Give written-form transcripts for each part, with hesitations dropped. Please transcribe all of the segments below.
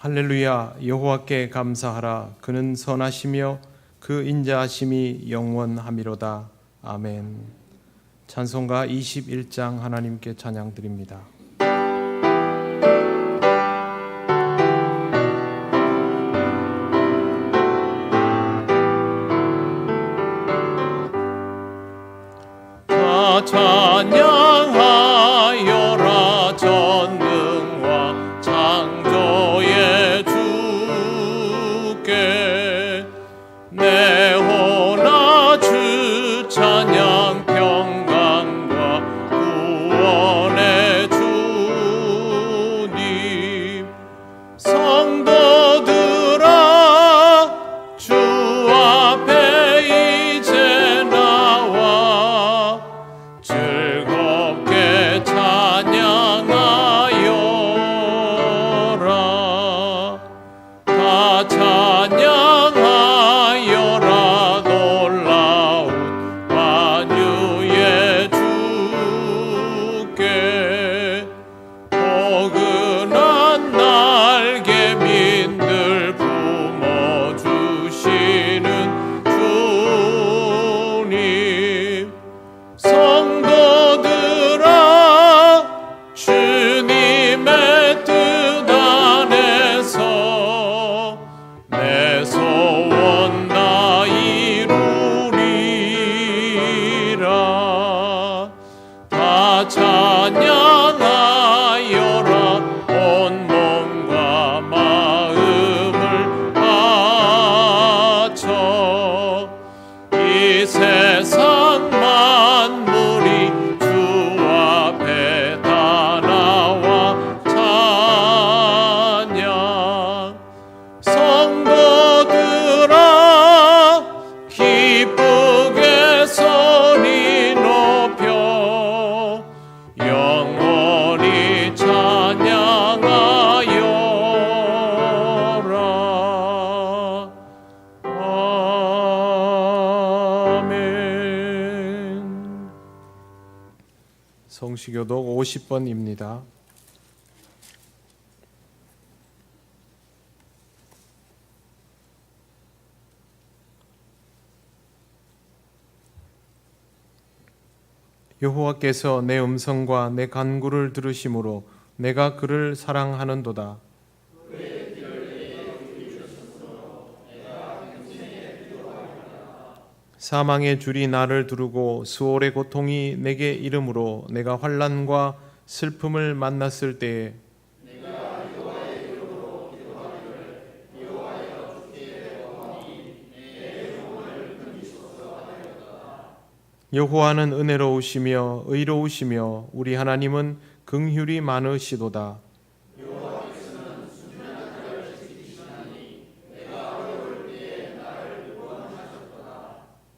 할렐루야. 여호와께 감사하라. 그는 선하시며 그 인자하심이 영원하미로다. 아멘. 찬송가 21장 하나님께 찬양드립니다. 다 찬양하여라. 전능과 창조의 주께 내 호나 주 찬양 평강과 구원의 주님 성도들아 주 앞에 이제 나와 즐겁게 찬양하여라. 다 찬양하여라. 놀라운 만유의 주께 포근한 날개민들 품어주시는 주님 성도들아 주님의 뜻 안에서 내 소원 다 이루리라. 다 찬양하여라. 온 몸과 마음을 바쳐 이 세상 만물이 주 앞에 다 나와 찬양. 성도들아 기쁘게 소리 높여 영원히 찬양하여라. 아멘. 성시교독 50번입니다. 여호와께서 내 음성과 내 간구를 들으심으로 내가 그를 사랑하는도다. 사망의 줄이 나를 두르고 수월의 고통이 내게 이름으로 내가 환난과 슬픔을 만났을 때에 여호와는 은혜로우시며 의로우시며 우리 하나님은 긍휼이 많으시도다.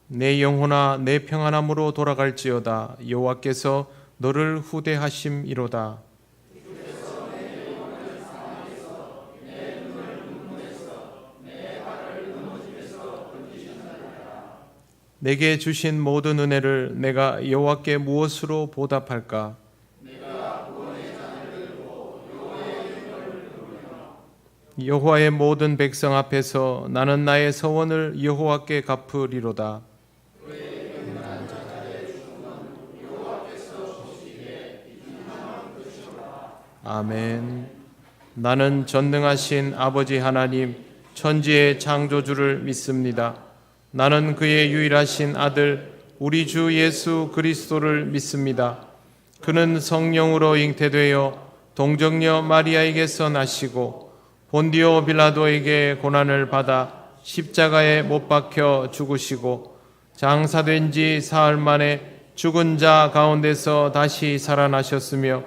내 영혼아 내 평안함으로 돌아갈지어다. 여호와께서 너를 후대하심이로다. 내게 주신 모든 은혜를 내가 여호와께 무엇으로 보답할까? 여호와의 모든 백성 앞에서 나는 나의 서원을 여호와께 갚으리로다. 아멘. 나는 전능하신 아버지 하나님 천지의 창조주를 믿습니다. 나는 그의 유일하신 아들 우리 주 예수 그리스도를 믿습니다. 그는 성령으로 잉태되어 동정녀 마리아에게서 나시고 본디오 빌라도에게 고난을 받아 십자가에 못 박혀 죽으시고 장사된 지 사흘 만에 죽은 자 가운데서 다시 살아나셨으며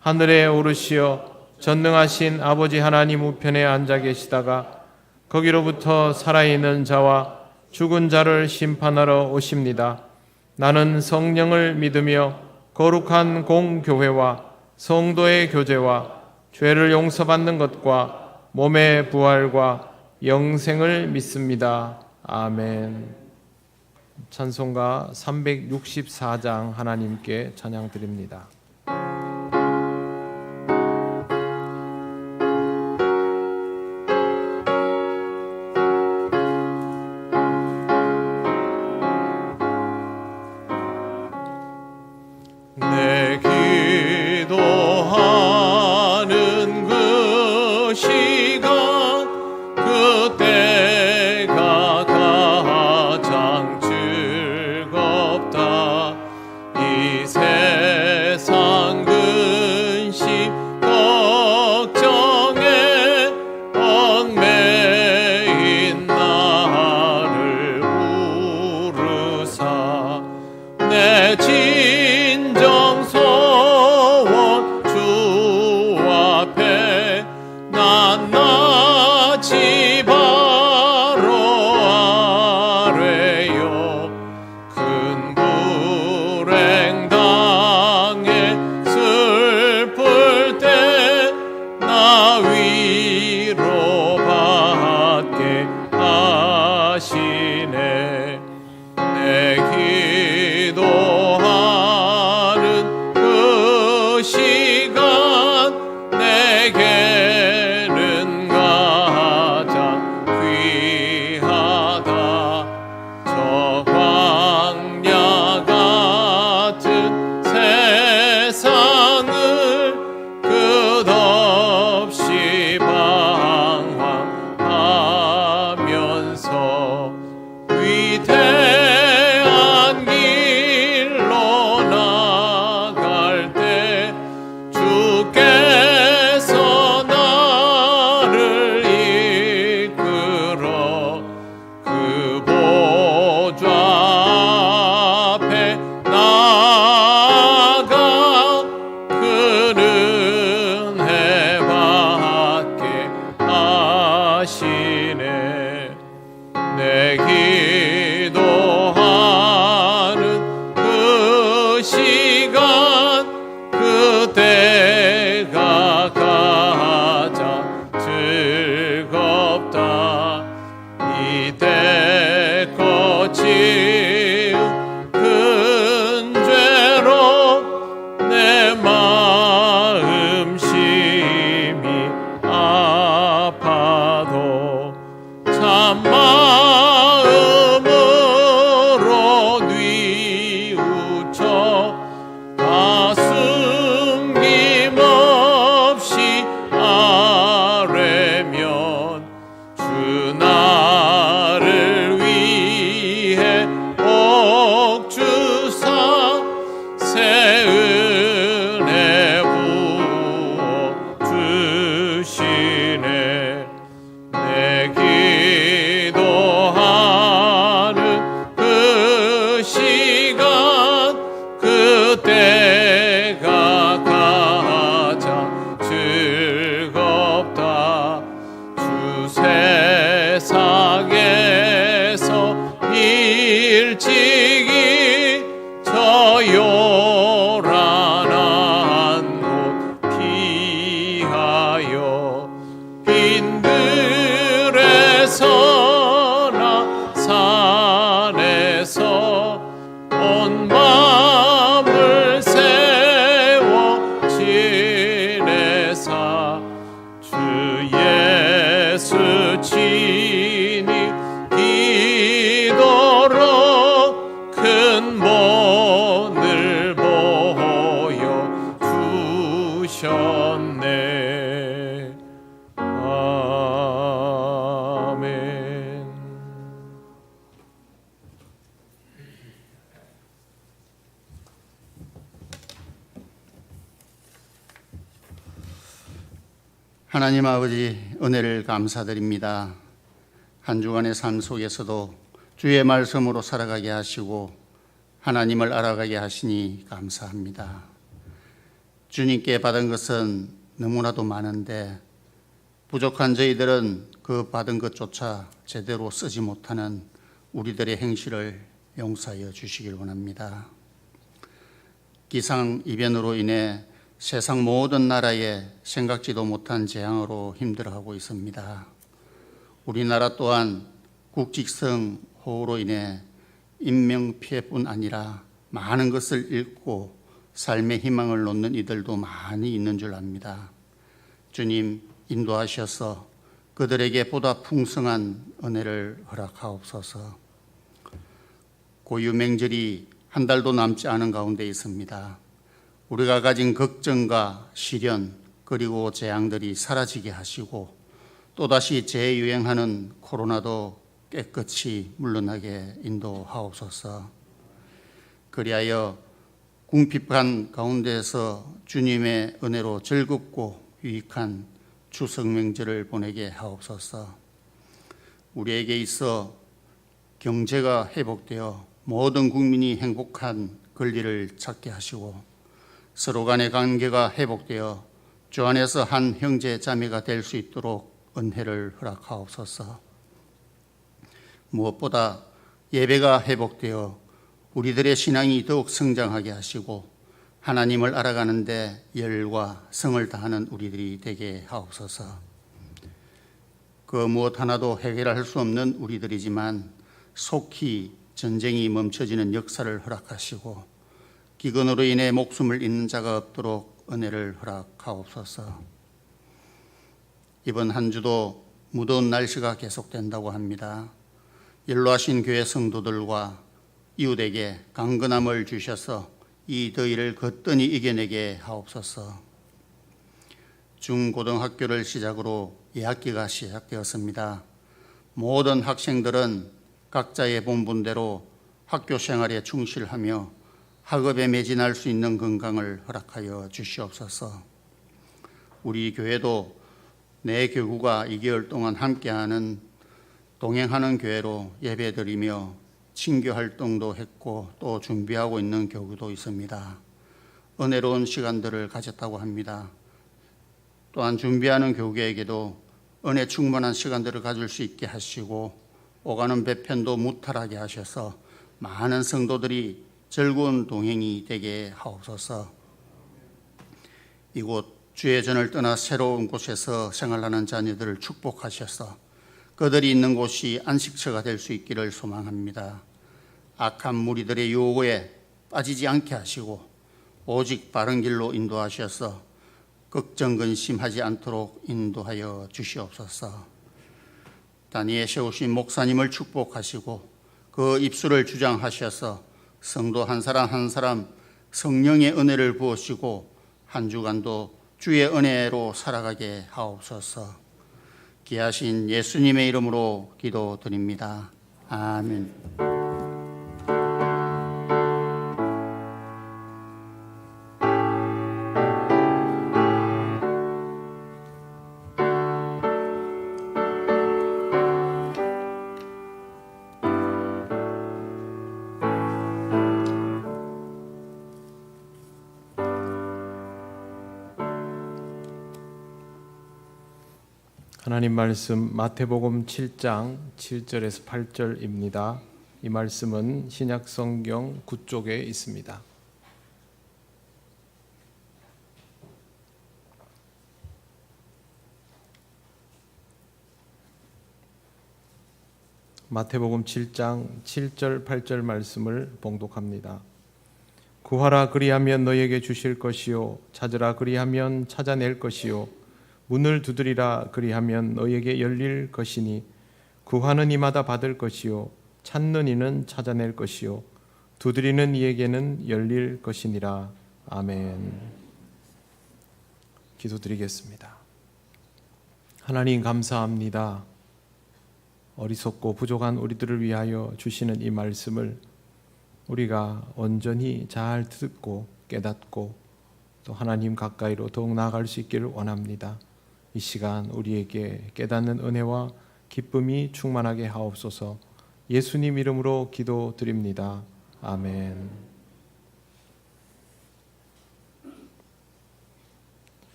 하늘에 오르시어 전능하신 아버지 하나님 우편에 앉아 계시다가 거기로부터 살아있는 자와 죽은 자를 심판하러 오십니다. 나는 성령을 믿으며 거룩한 공교회와 성도의 교제와 죄를 용서받는 것과 몸의 부활과 영생을 믿습니다. 아멘. 찬송가 364장 하나님께 찬양 드립니다. 내 기도하는 그 시간 그때가 가장 즐겁다. 이 세상 근심 걱정에 얽매인 나를 부르사 내 진정 소원 주 앞에 낱낱이 바로 아뢰요. 큰 불행 당해 슬플 때 나 위로받게 하시네. 내 기도하는 그 시간 내게는 가장 귀하다. 저 광야 같은 세상을 끝없이 방황하면서 위대한 길로 나갈 때 주께서 나를 이끌어 그 보좌 앞에 나아가 그 은혜 받게 하시네. 내 기도하는 그 시간 그때가 가장 즐겁다. 이때껏 지은 큰 죄로 내 마음 심히 아파도 참 마음으로 뉘우쳐 가슴 힘없이 아뢰면 주 나를 위해 옥주사 새 은혜 부어 주시네. 내 기도하는 그 시간 그때가 가장 즐겁다. 주 세상에서 일찍이 저 요란한 곳 피하여 빈들에서나 산에서 온 마음을 세워 지내사 주 예수 친히 기도로 큰 본을 보여 주셨네. 아멘. 하나님 아버지, 은혜를 감사드립니다. 한 주간의 삶 속에서도 주의 말씀으로 살아가게 하시고 하나님을 알아가게 하시니 감사합니다. 주님께 받은 것은 너무나도 많은데 부족한 저희들은 그 받은 것조차 제대로 쓰지 못하는 우리들의 행실을 용서하여 주시길 원합니다. 기상이변으로 인해 세상 모든 나라에 생각지도 못한 재앙으로 힘들어하고 있습니다. 우리나라 또한 국직성 호우로 인해 인명피해뿐 아니라 많은 것을 잃고 삶의 희망을 놓는 이들도 많이 있는 줄 압니다. 주님 인도하셔서 그들에게 보다 풍성한 은혜를 허락하옵소서. 고유명절이 한 달도 남지 않은 가운데 있습니다. 우리가 가진 걱정과 시련 그리고 재앙들이 사라지게 하시고 또다시 재유행하는 코로나도 깨끗이 물러나게 인도하옵소서. 그리하여 궁핍한 가운데서 주님의 은혜로 즐겁고 유익한 추석 명절을 보내게 하옵소서. 우리에게 있어 경제가 회복되어 모든 국민이 행복한 권리를 찾게 하시고 서로 간의 관계가 회복되어 주 안에서 한 형제 자매가 될 수 있도록 은혜를 허락하옵소서. 무엇보다 예배가 회복되어 우리들의 신앙이 더욱 성장하게 하시고 하나님을 알아가는데 열과 성을 다하는 우리들이 되게 하옵소서. 그 무엇 하나도 해결할 수 없는 우리들이지만 속히 전쟁이 멈춰지는 역사를 허락하시고 기근으로 인해 목숨을 잃는 자가 없도록 은혜를 허락하옵소서. 이번 한 주도 무더운 날씨가 계속된다고 합니다. 연로하신 교회 성도들과 이웃에게 강건함을 주셔서 이 더위를 거뜬히 이겨내게 하옵소서. 중고등학교를 시작으로 2학기가 시작되었습니다. 모든 학생들은 각자의 본분대로 학교 생활에 충실하며 학업에 매진할 수 있는 건강을 허락하여 주시옵소서. 우리 교회도 내 교구가 2개월 동안 함께하는 동행하는 교회로 예배드리며 친교 활동도 했고 또 준비하고 있는 교구도 있습니다. 은혜로운 시간들을 가졌다고 합니다. 또한 준비하는 교구에게도 은혜 충만한 시간들을 가질 수 있게 하시고 오가는 배편도 무탈하게 하셔서 많은 성도들이 즐거운 동행이 되게 하옵소서. 이곳 주의 전을 떠나 새로운 곳에서 생활하는 자녀들을 축복하셔서 그들이 있는 곳이 안식처가 될 수 있기를 소망합니다. 악한 무리들의 유혹에 빠지지 않게 하시고 오직 바른 길로 인도하셔서 걱정 근심하지 않도록 인도하여 주시옵소서. 단위에 세우신 목사님을 축복하시고 그 입술을 주장하셔서 성도 한 사람 한 사람 성령의 은혜를 부으시고 한 주간도 주의 은혜로 살아가게 하옵소서. 귀하신 예수님의 이름으로 기도드립니다. 아멘. 하나님 말씀 마태복음 7장 7절에서 8절입니다. 이 말씀은 신약 성경 9쪽에 있습니다. 마태복음 7장 7절 8절 말씀을 봉독합니다. 구하라 그리하면 너에게 주실 것이요 찾으라 그리하면 찾아낼 것이요 문을 두드리라 그리하면 너에게 열릴 것이니 구하는 이마다 받을 것이요 찾는 이는 찾아낼 것이요 두드리는 이에게는 열릴 것이니라. 아멘. 기도드리겠습니다. 하나님 감사합니다. 어리석고 부족한 우리들을 위하여 주시는 이 말씀을 우리가 온전히 잘 듣고 깨닫고 또 하나님 가까이로 더욱 나아갈 수 있기를 원합니다. 이 시간 우리에게 깨닫는 은혜와 기쁨이 충만하게 하옵소서. 예수님 이름으로 기도드립니다. 아멘.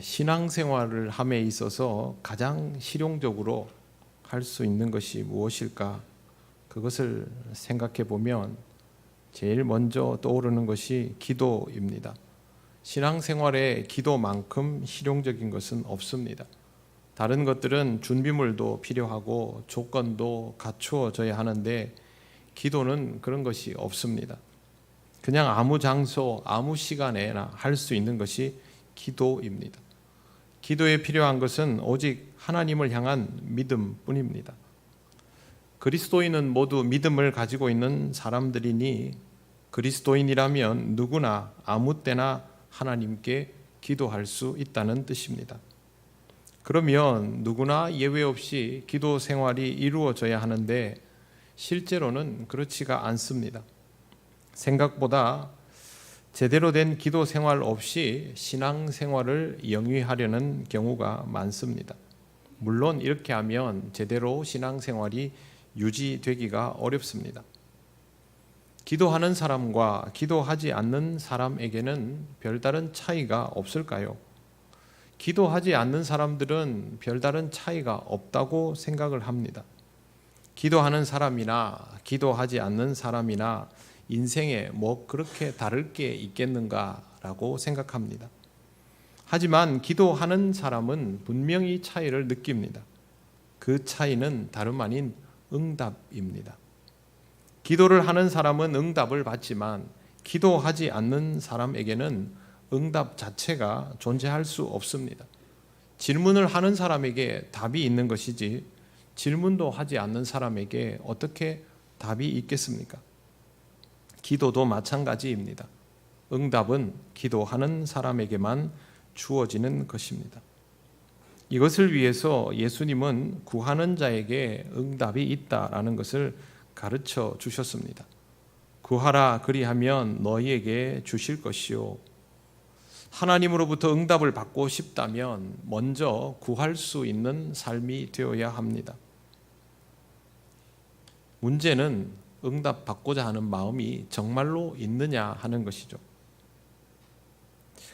신앙생활을 함에 있어서 가장 실용적으로 할 수 있는 것이 무엇일까? 그것을 생각해 보면 제일 먼저 떠오르는 것이 기도입니다. 신앙생활에 기도만큼 실용적인 것은 없습니다. 다른 것들은 준비물도 필요하고 조건도 갖추어져야 하는데 기도는 그런 것이 없습니다. 그냥 아무 장소, 아무 시간에나 할 수 있는 것이 기도입니다. 기도에 필요한 것은 오직 하나님을 향한 믿음뿐입니다. 그리스도인은 모두 믿음을 가지고 있는 사람들이니 그리스도인이라면 누구나 아무 때나 하나님께 기도할 수 있다는 뜻입니다. 그러면 누구나 예외 없이 기도 생활이 이루어져야 하는데 실제로는 그렇지가 않습니다. 생각보다 제대로 된 기도 생활 없이 신앙 생활을 영위하려는 경우가 많습니다. 물론 이렇게 하면 제대로 신앙 생활이 유지되기가 어렵습니다. 기도하는 사람과 기도하지 않는 사람에게는 별다른 차이가 없을까요? 기도하지 않는 사람들은 별다른 차이가 없다고 생각을 합니다. 기도하는 사람이나 기도하지 않는 사람이나 인생에 뭐 그렇게 다를 게 있겠는가라고 생각합니다. 하지만 기도하는 사람은 분명히 차이를 느낍니다. 그 차이는 다름 아닌 응답입니다. 기도를 하는 사람은 응답을 받지만 기도하지 않는 사람에게는 응답 자체가 존재할 수 없습니다. 질문을 하는 사람에게 답이 있는 것이지 질문도 하지 않는 사람에게 어떻게 답이 있겠습니까? 기도도 마찬가지입니다. 응답은 기도하는 사람에게만 주어지는 것입니다. 이것을 위해서 예수님은 구하는 자에게 응답이 있다라는 것을 가르쳐 주셨습니다. 구하라 그리하면 너희에게 주실 것이요. 하나님으로부터 응답을 받고 싶다면 먼저 구할 수 있는 삶이 되어야 합니다. 문제는 응답 받고자 하는 마음이 정말로 있느냐 하는 것이죠.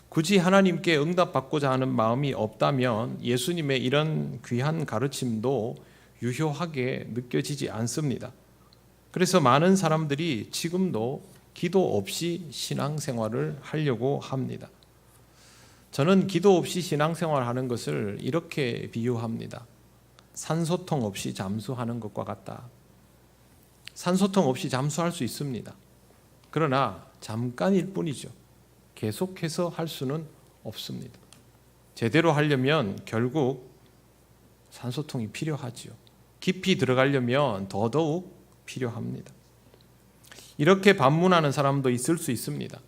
굳이 하나님께 응답 받고자 하는 마음이 없다면 예수님의 이런 귀한 가르침도 유효하게 느껴지지 않습니다. 그래서 많은 사람들이 지금도 기도 없이 신앙생활을 하려고 합니다. 저는 기도 없이 신앙생활을 하는 것을 이렇게 비유합니다. 산소통 없이 잠수하는 것과 같다. 산소통 없이 잠수할 수 있습니다. 그러나 잠깐일 뿐이죠. 계속해서 할 수는 없습니다. 제대로 하려면 결국 산소통이 필요하지요. 깊이 들어가려면 더더욱 필요합니다. 이렇게 반문하는 사람도 있을 수 있습니다.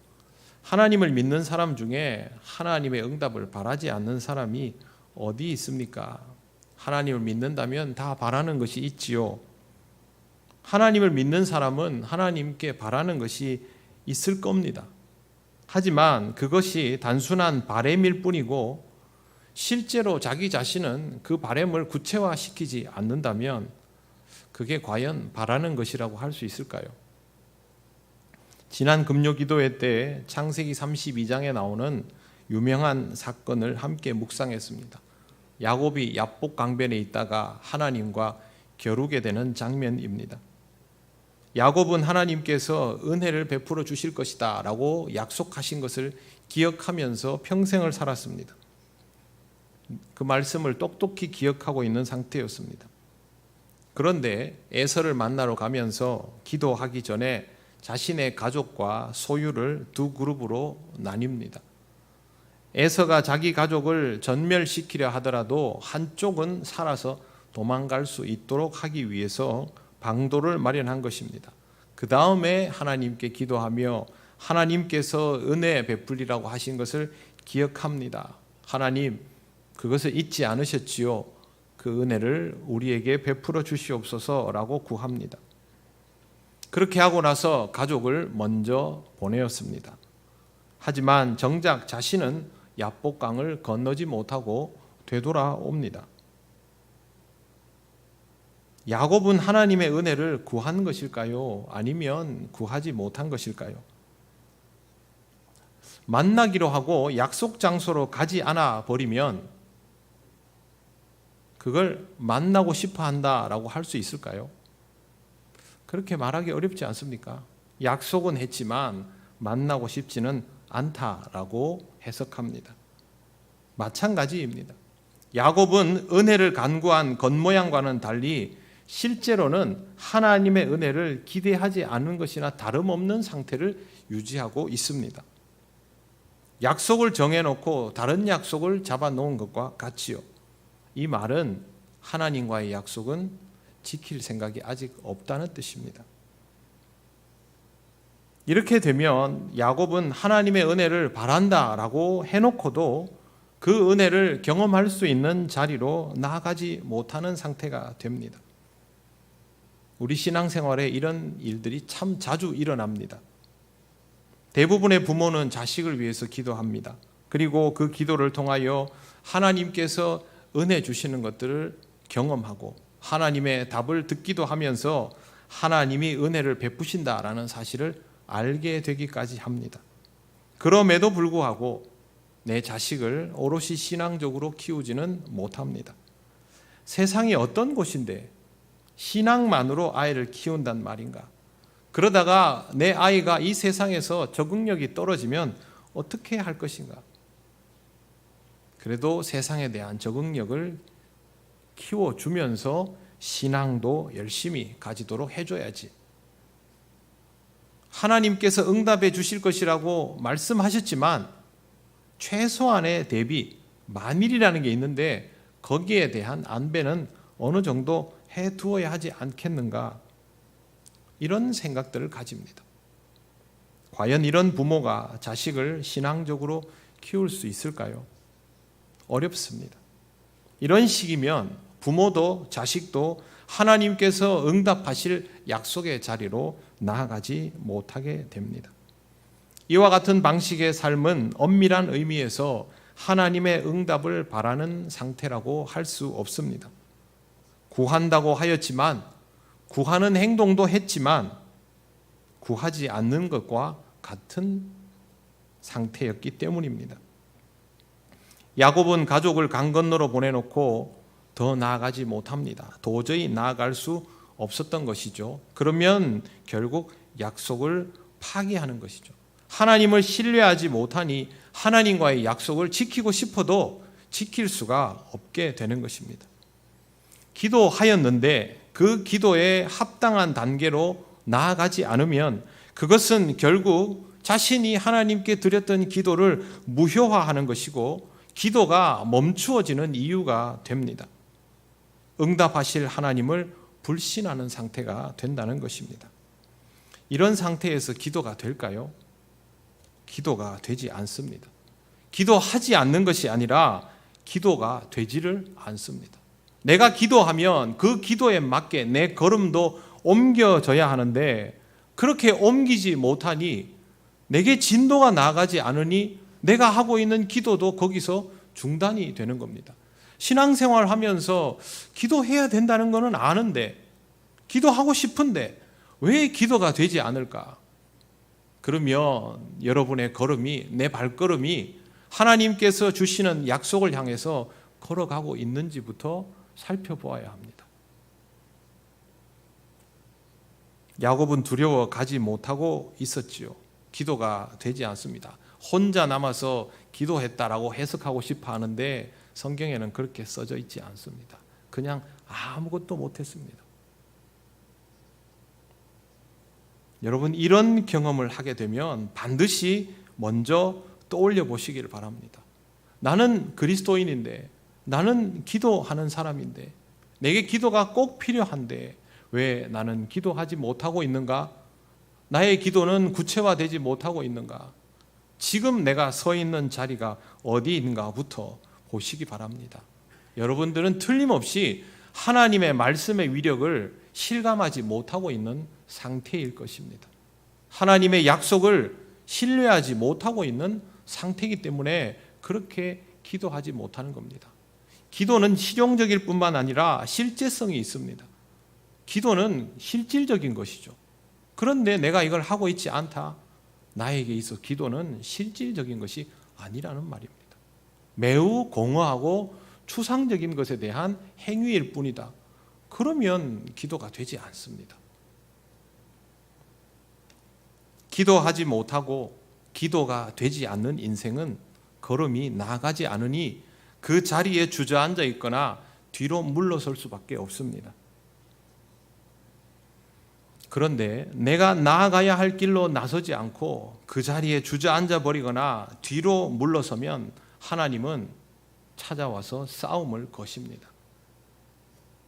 하나님을 믿는 사람 중에 하나님의 응답을 바라지 않는 사람이 어디 있습니까? 하나님을 믿는다면 다 바라는 것이 있지요. 하나님을 믿는 사람은 하나님께 바라는 것이 있을 겁니다. 하지만 그것이 단순한 바램일 뿐이고 실제로 자기 자신은 그 바램을 구체화시키지 않는다면 그게 과연 바라는 것이라고 할 수 있을까요? 지난 금요 기도회 때 창세기 32장에 나오는 유명한 사건을 함께 묵상했습니다. 야곱이 야복 강변에 있다가 하나님과 겨루게 되는 장면입니다. 야곱은 하나님께서 은혜를 베풀어 주실 것이다 라고 약속하신 것을 기억하면서 평생을 살았습니다. 그 말씀을 똑똑히 기억하고 있는 상태였습니다. 그런데 에서를 만나러 가면서 기도하기 전에 자신의 가족과 소유를 두 그룹으로 나뉩니다. 에서가 자기 가족을 전멸시키려 하더라도 한쪽은 살아서 도망갈 수 있도록 하기 위해서 방도를 마련한 것입니다. 그 다음에 하나님께 기도하며 하나님께서 은혜 베풀리라고 하신 것을 기억합니다. 하나님, 그것을 잊지 않으셨지요. 그 은혜를 우리에게 베풀어 주시옵소서라고 구합니다. 그렇게 하고 나서 가족을 먼저 보내었습니다. 하지만 정작 자신은 야복강을 건너지 못하고 되돌아옵니다. 야곱은 하나님의 은혜를 구한 것일까요? 아니면 구하지 못한 것일까요? 만나기로 하고 약속 장소로 가지 않아 버리면 그걸 만나고 싶어 한다라고 할 수 있을까요? 그렇게 말하기 어렵지 않습니까? 약속은 했지만 만나고 싶지는 않다라고 해석합니다. 마찬가지입니다. 야곱은 은혜를 간구한 겉모양과는 달리 실제로는 하나님의 은혜를 기대하지 않는 것이나 다름없는 상태를 유지하고 있습니다. 약속을 정해놓고 다른 약속을 잡아놓은 것과 같지요. 이 말은 하나님과의 약속은 지킬 생각이 아직 없다는 뜻입니다. 이렇게 되면 야곱은 하나님의 은혜를 바란다라고 해놓고도 그 은혜를 경험할 수 있는 자리로 나아가지 못하는 상태가 됩니다. 우리 신앙생활에 이런 일들이 참 자주 일어납니다. 대부분의 부모는 자식을 위해서 기도합니다. 그리고 그 기도를 통하여 하나님께서 은혜 주시는 것들을 경험하고 하나님의 답을 듣기도 하면서 하나님이 은혜를 베푸신다라는 사실을 알게 되기까지 합니다. 그럼에도 불구하고 내 자식을 오롯이 신앙적으로 키우지는 못합니다. 세상이 어떤 곳인데 신앙만으로 아이를 키운단 말인가? 그러다가 내 아이가 이 세상에서 적응력이 떨어지면 어떻게 할 것인가? 그래도 세상에 대한 적응력을 키워주면서 신앙도 열심히 가지도록 해줘야지. 하나님께서 응답해 주실 것이라고 말씀하셨지만 최소한의 대비, 만일이라는 게 있는데 거기에 대한 안배는 어느 정도 해두어야 하지 않겠는가? 이런 생각들을 가집니다. 과연 이런 부모가 자식을 신앙적으로 키울 수 있을까요? 어렵습니다. 이런 식이면 부모도 자식도 하나님께서 응답하실 약속의 자리로 나아가지 못하게 됩니다. 이와 같은 방식의 삶은 엄밀한 의미에서 하나님의 응답을 바라는 상태라고 할 수 없습니다. 구한다고 하였지만, 구하는 행동도 했지만 구하지 않는 것과 같은 상태였기 때문입니다. 야곱은 가족을 강 건너로 보내놓고 더 나아가지 못합니다. 도저히 나아갈 수 없었던 것이죠. 그러면 결국 약속을 파기하는 것이죠. 하나님을 신뢰하지 못하니 하나님과의 약속을 지키고 싶어도 지킬 수가 없게 되는 것입니다. 기도하였는데 그 기도에 합당한 단계로 나아가지 않으면 그것은 결국 자신이 하나님께 드렸던 기도를 무효화하는 것이고 기도가 멈추어지는 이유가 됩니다. 응답하실 하나님을 불신하는 상태가 된다는 것입니다. 이런 상태에서 기도가 될까요? 기도가 되지 않습니다. 기도하지 않는 것이 아니라 기도가 되지를 않습니다. 내가 기도하면 그 기도에 맞게 내 걸음도 옮겨져야 하는데 그렇게 옮기지 못하니 내게 진도가 나아가지 않으니 내가 하고 있는 기도도 거기서 중단이 되는 겁니다. 신앙생활 하면서 기도해야 된다는 것은 아는데 기도하고 싶은데 왜 기도가 되지 않을까? 그러면 여러분의 걸음이, 내 발걸음이 하나님께서 주시는 약속을 향해서 걸어가고 있는지부터 살펴보아야 합니다. 야곱은 두려워 가지 못하고 있었지요. 기도가 되지 않습니다. 혼자 남아서 기도했다라고 해석하고 싶어 하는데 성경에는 그렇게 써져 있지 않습니다. 그냥 아무것도 못했습니다. 여러분, 이런 경험을 하게 되면 반드시 먼저 떠올려 보시기를 바랍니다. 나는 그리스도인인데, 나는 기도하는 사람인데, 내게 기도가 꼭 필요한데 왜 나는 기도하지 못하고 있는가? 나의 기도는 구체화되지 못하고 있는가? 지금 내가 서 있는 자리가 어디인가부터 보시기 바랍니다. 여러분들은 틀림없이 하나님의 말씀의 위력을 실감하지 못하고 있는 상태일 것입니다. 하나님의 약속을 신뢰하지 못하고 있는 상태이기 때문에 그렇게 기도하지 못하는 겁니다. 기도는 실용적일 뿐만 아니라 실제성이 있습니다. 기도는 실질적인 것이죠. 그런데 내가 이걸 하고 있지 않다. 나에게 있어 기도는 실질적인 것이 아니라는 말입니다. 매우 공허하고 추상적인 것에 대한 행위일 뿐이다. 그러면 기도가 되지 않습니다. 기도하지 못하고 기도가 되지 않는 인생은 걸음이 나아가지 않으니 그 자리에 주저앉아 있거나 뒤로 물러설 수밖에 없습니다. 그런데 내가 나아가야 할 길로 나서지 않고 그 자리에 주저앉아 버리거나 뒤로 물러서면 하나님은 찾아와서 싸움을 거십니다.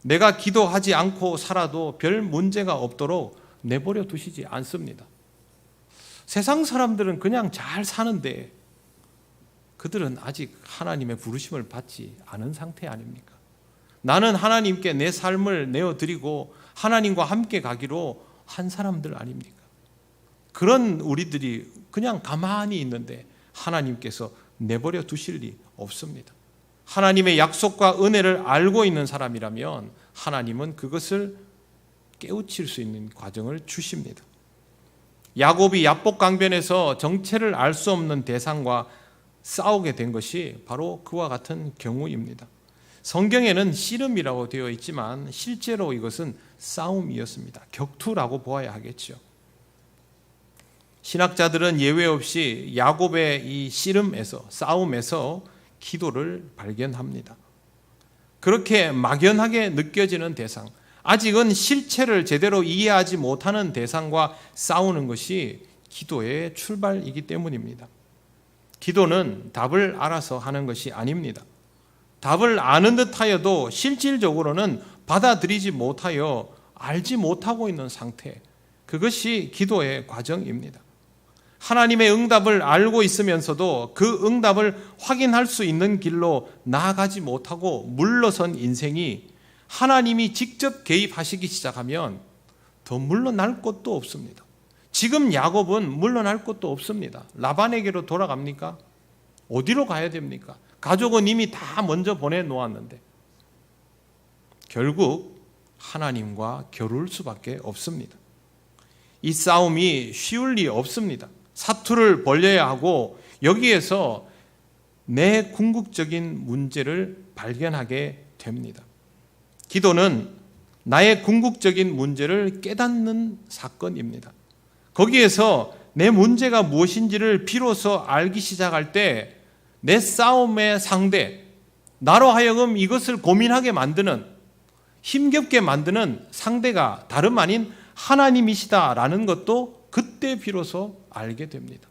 내가 기도하지 않고 살아도 별 문제가 없도록 내버려 두시지 않습니다. 세상 사람들은 그냥 잘 사는데 그들은 아직 하나님의 부르심을 받지 않은 상태 아닙니까? 나는 하나님께 내 삶을 내어드리고 하나님과 함께 가기로 한 사람들 아닙니까? 그런 우리들이 그냥 가만히 있는데 하나님께서 내버려 두실 리 없습니다. 하나님의 약속과 은혜를 알고 있는 사람이라면 하나님은 그것을 깨우칠 수 있는 과정을 주십니다. 야곱이 야복 강변에서 정체를 알 수 없는 대상과 싸우게 된 것이 바로 그와 같은 경우입니다. 성경에는 씨름이라고 되어 있지만 실제로 이것은 싸움이었습니다. 격투라고 보아야 하겠죠. 신학자들은 예외 없이 야곱의 이 씨름에서, 싸움에서 기도를 발견합니다. 그렇게 막연하게 느껴지는 대상, 아직은 실체를 제대로 이해하지 못하는 대상과 싸우는 것이 기도의 출발이기 때문입니다. 기도는 답을 알아서 하는 것이 아닙니다. 답을 아는 듯하여도 실질적으로는 받아들이지 못하여 알지 못하고 있는 상태, 그것이 기도의 과정입니다. 하나님의 응답을 알고 있으면서도 그 응답을 확인할 수 있는 길로 나아가지 못하고 물러선 인생이 하나님이 직접 개입하시기 시작하면 더 물러날 곳도 없습니다. 지금 야곱은 물러날 곳도 없습니다. 라반에게로 돌아갑니까? 어디로 가야 됩니까? 가족은 이미 다 먼저 보내놓았는데 결국 하나님과 겨룰 수밖에 없습니다. 이 싸움이 쉬울 리 없습니다. 사투를 벌려야 하고 여기에서 내 궁극적인 문제를 발견하게 됩니다. 기도는 나의 궁극적인 문제를 깨닫는 사건입니다. 거기에서 내 문제가 무엇인지를 비로소 알기 시작할 때 내 싸움의 상대, 나로 하여금 이것을 고민하게 만드는, 힘겹게 만드는 상대가 다름 아닌 하나님이시다라는 것도 그때 비로소 알게 됩니다.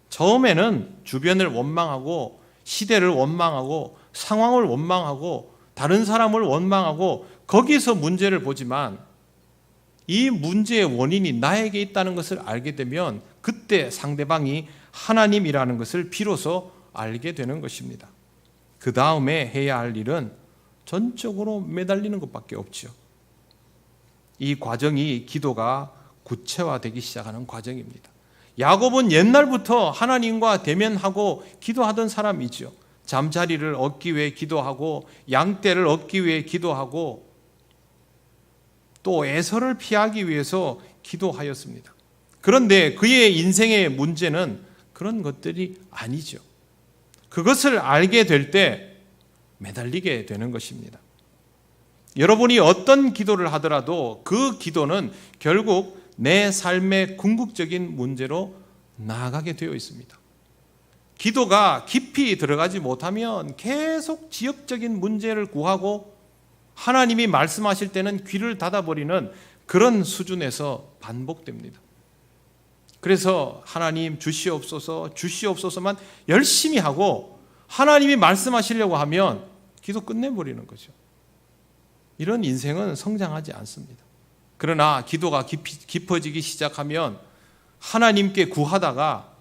처음에는 주변을 원망하고 시대를 원망하고 상황을 원망하고 다른 사람을 원망하고 거기서 문제를 보지만 이 문제의 원인이 나에게 있다는 것을 알게 되면 그때 상대방이 하나님이라는 것을 비로소 알게 되는 것입니다. 그 다음에 해야 할 일은 전적으로 매달리는 것밖에 없죠. 이 과정이 기도가 구체화되기 시작하는 과정입니다. 야곱은 옛날부터 하나님과 대면하고 기도하던 사람이죠. 잠자리를 얻기 위해 기도하고 양떼를 얻기 위해 기도하고 또 에서를 피하기 위해서 기도하였습니다. 그런데 그의 인생의 문제는 그런 것들이 아니죠. 그것을 알게 될 때 매달리게 되는 것입니다. 여러분이 어떤 기도를 하더라도 그 기도는 결국 내 삶의 궁극적인 문제로 나아가게 되어 있습니다. 기도가 깊이 들어가지 못하면 계속 지역적인 문제를 구하고 하나님이 말씀하실 때는 귀를 닫아버리는 그런 수준에서 반복됩니다. 그래서 하나님 주시옵소서, 주시옵소서만 열심히 하고 하나님이 말씀하시려고 하면 기도 끝내버리는 거죠. 이런 인생은 성장하지 않습니다. 그러나 기도가 깊어지기 시작하면 하나님께 구하다가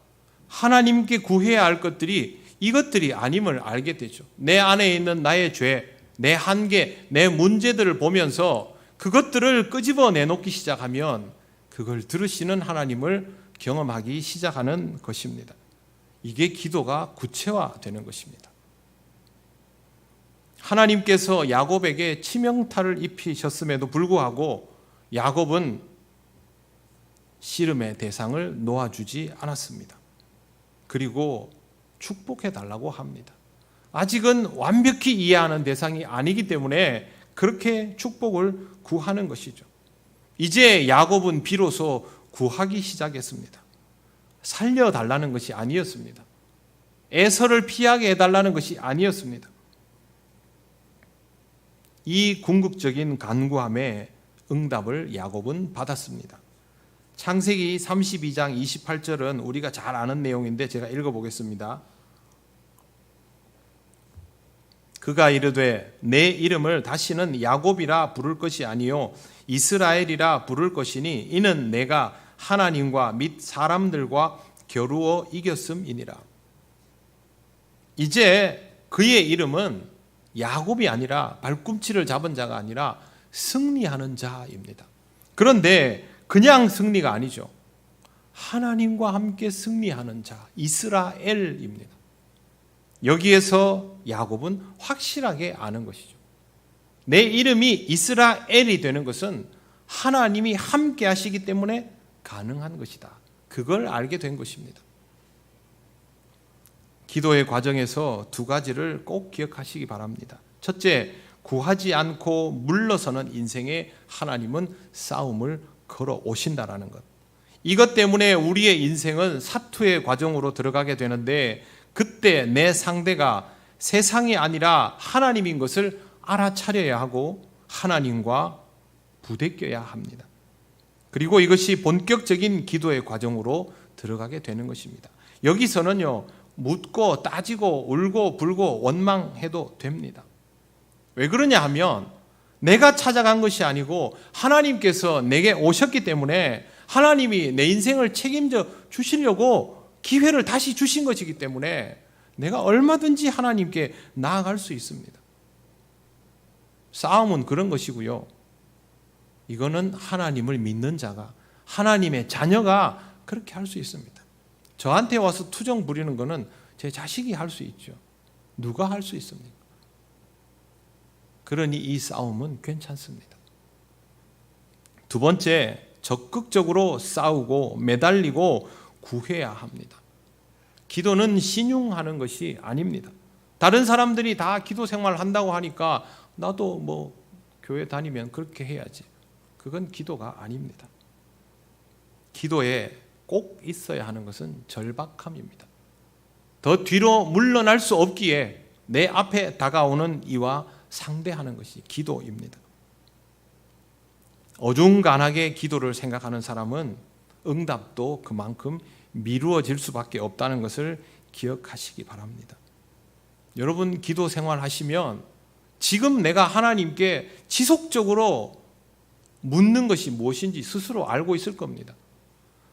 하나님께 구해야 할 것들이 이것들이 아님을 알게 되죠. 내 안에 있는 나의 죄, 내 한계, 내 문제들을 보면서 그것들을 끄집어 내놓기 시작하면 그걸 들으시는 하나님을 경험하기 시작하는 것입니다. 이게 기도가 구체화되는 것입니다. 하나님께서 야곱에게 치명타를 입히셨음에도 불구하고 야곱은 씨름의 대상을 놓아주지 않았습니다. 그리고 축복해 달라고 합니다. 아직은 완벽히 이해하는 대상이 아니기 때문에 그렇게 축복을 구하는 것이죠. 이제 야곱은 비로소 구하기 시작했습니다. 살려달라는 것이 아니었습니다. 에서를 피하게 해달라는 것이 아니었습니다. 이 궁극적인 간구함에 응답을 야곱은 받았습니다. 창세기 32장 28절은 우리가 잘 아는 내용인데 제가 읽어보겠습니다. 그가 이르되 내 이름을 다시는 야곱이라 부를 것이 아니요 이스라엘이라 부를 것이니 이는 내가 하나님과 및 사람들과 겨루어 이겼음이니라. 이제 그의 이름은 야곱이 아니라 발꿈치를 잡은 자가 아니라 승리하는 자입니다. 그런데 그냥 승리가 아니죠. 하나님과 함께 승리하는 자, 이스라엘입니다. 여기에서 야곱은 확실하게 아는 것이죠. 내 이름이 이스라엘이 되는 것은 하나님이 함께 하시기 때문에 가능한 것이다. 그걸 알게 된 것입니다. 기도의 과정에서 두 가지를 꼭 기억하시기 바랍니다. 첫째, 구하지 않고 물러서는 인생에 하나님은 싸움을 걸어 오신다라는 것. 이것 때문에 우리의 인생은 사투의 과정으로 들어가게 되는데 그때 내 상대가 세상이 아니라 하나님인 것을 알아차려야 하고 하나님과 부대껴야 합니다. 그리고 이것이 본격적인 기도의 과정으로 들어가게 되는 것입니다. 여기서는요, 묻고 따지고 울고 불고 원망해도 됩니다. 왜 그러냐 하면 내가 찾아간 것이 아니고 하나님께서 내게 오셨기 때문에 하나님이 내 인생을 책임져 주시려고 기회를 다시 주신 것이기 때문에 내가 얼마든지 하나님께 나아갈 수 있습니다. 싸움은 그런 것이고요. 이거는 하나님을 믿는 자가, 하나님의 자녀가 그렇게 할 수 있습니다. 저한테 와서 투정 부리는 거는 제 자식이 할 수 있죠. 누가 할 수 있습니까? 그러니 이 싸움은 괜찮습니다. 두 번째, 적극적으로 싸우고 매달리고 구해야 합니다. 기도는 신용하는 것이 아닙니다. 다른 사람들이 다 기도 생활 한다고 하니까 나도 뭐 교회 다니면 그렇게 해야지. 그건 기도가 아닙니다. 기도에 꼭 있어야 하는 것은 절박함입니다. 더 뒤로 물러날 수 없기에 내 앞에 다가오는 이와 상대하는 것이 기도입니다. 어중간하게 기도를 생각하는 사람은 응답도 그만큼 미루어질 수밖에 없다는 것을 기억하시기 바랍니다. 여러분 기도 생활 하시면 지금 내가 하나님께 지속적으로 묻는 것이 무엇인지 스스로 알고 있을 겁니다.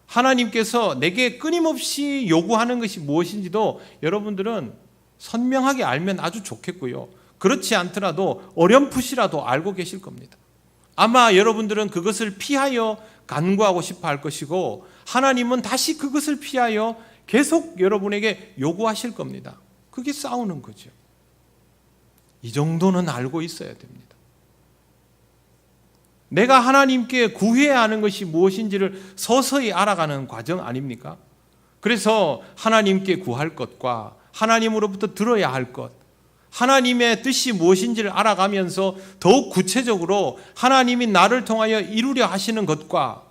하나님께서 내게 끊임없이 요구하는 것이 무엇인지도 여러분들은 선명하게 알면 아주 좋겠고요. 그렇지 않더라도 어렴풋이라도 알고 계실 겁니다. 아마 여러분들은 그것을 피하여 간구하고 싶어 할 것이고 하나님은 다시 그것을 피하여 계속 여러분에게 요구하실 겁니다. 그게 싸우는 거죠. 이 정도는 알고 있어야 됩니다. 내가 하나님께 구해야 하는 것이 무엇인지를 서서히 알아가는 과정 아닙니까? 그래서 하나님께 구할 것과 하나님으로부터 들어야 할 것, 하나님의 뜻이 무엇인지를 알아가면서 더욱 구체적으로 하나님이 나를 통하여 이루려 하시는 것과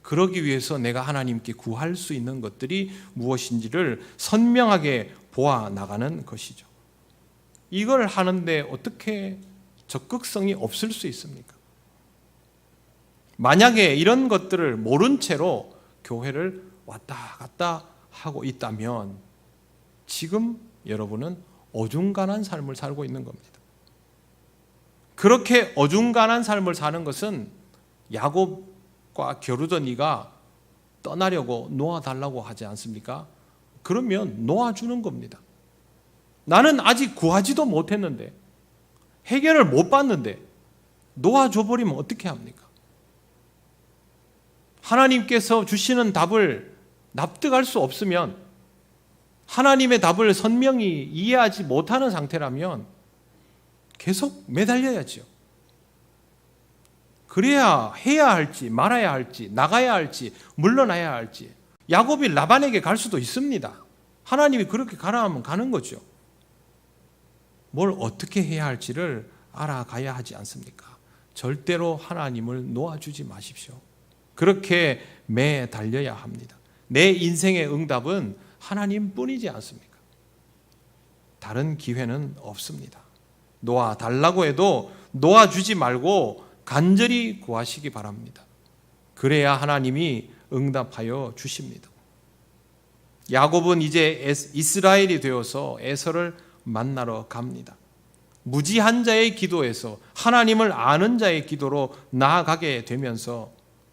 그러기 위해서 내가 하나님께 구할 수 있는 것들이 무엇인지를 선명하게 보아 나가는 것이죠. 이걸 하는데 어떻게 적극성이 없을 수 있습니까? 만약에 이런 것들을 모른 채로 교회를 왔다 갔다 하고 있다면 지금 여러분은 어중간한 삶을 살고 있는 겁니다. 그렇게 어중간한 삶을 사는 것은 야곱과 겨루던 이가 떠나려고 놓아달라고 하지 않습니까? 그러면 놓아주는 겁니다. 나는 아직 구하지도 못했는데 해결을 못 받는데 놓아줘버리면 어떻게 합니까? 하나님께서 주시는 답을 납득할 수 없으면 하나님의 답을 선명히 이해하지 못하는 상태라면 계속 매달려야죠. 그래야 해야 할지 말아야 할지 나가야 할지 물러나야 할지 야곱이 라반에게 갈 수도 있습니다. 하나님이 그렇게 가라 하면 가는 거죠. 뭘 어떻게 해야 할지를 알아가야 하지 않습니까? 절대로 하나님을 놓아주지 마십시오. 그렇게 매달려야 합니다. 내 인생의 응답은 하나님뿐이지 않습니까? 다른 기회는 없습니다. 놓아달라고 해도 놓아주지 말고 간절히 구하시기 바랍니다. 그래야 하나님이 응답하여 주십니다. 야곱은 이제 이스라엘이 되어서 에서를 만나러 갑니다. 무지한 자의 기도에서 하나님을 아는 자의 기도로 나아가게 되면서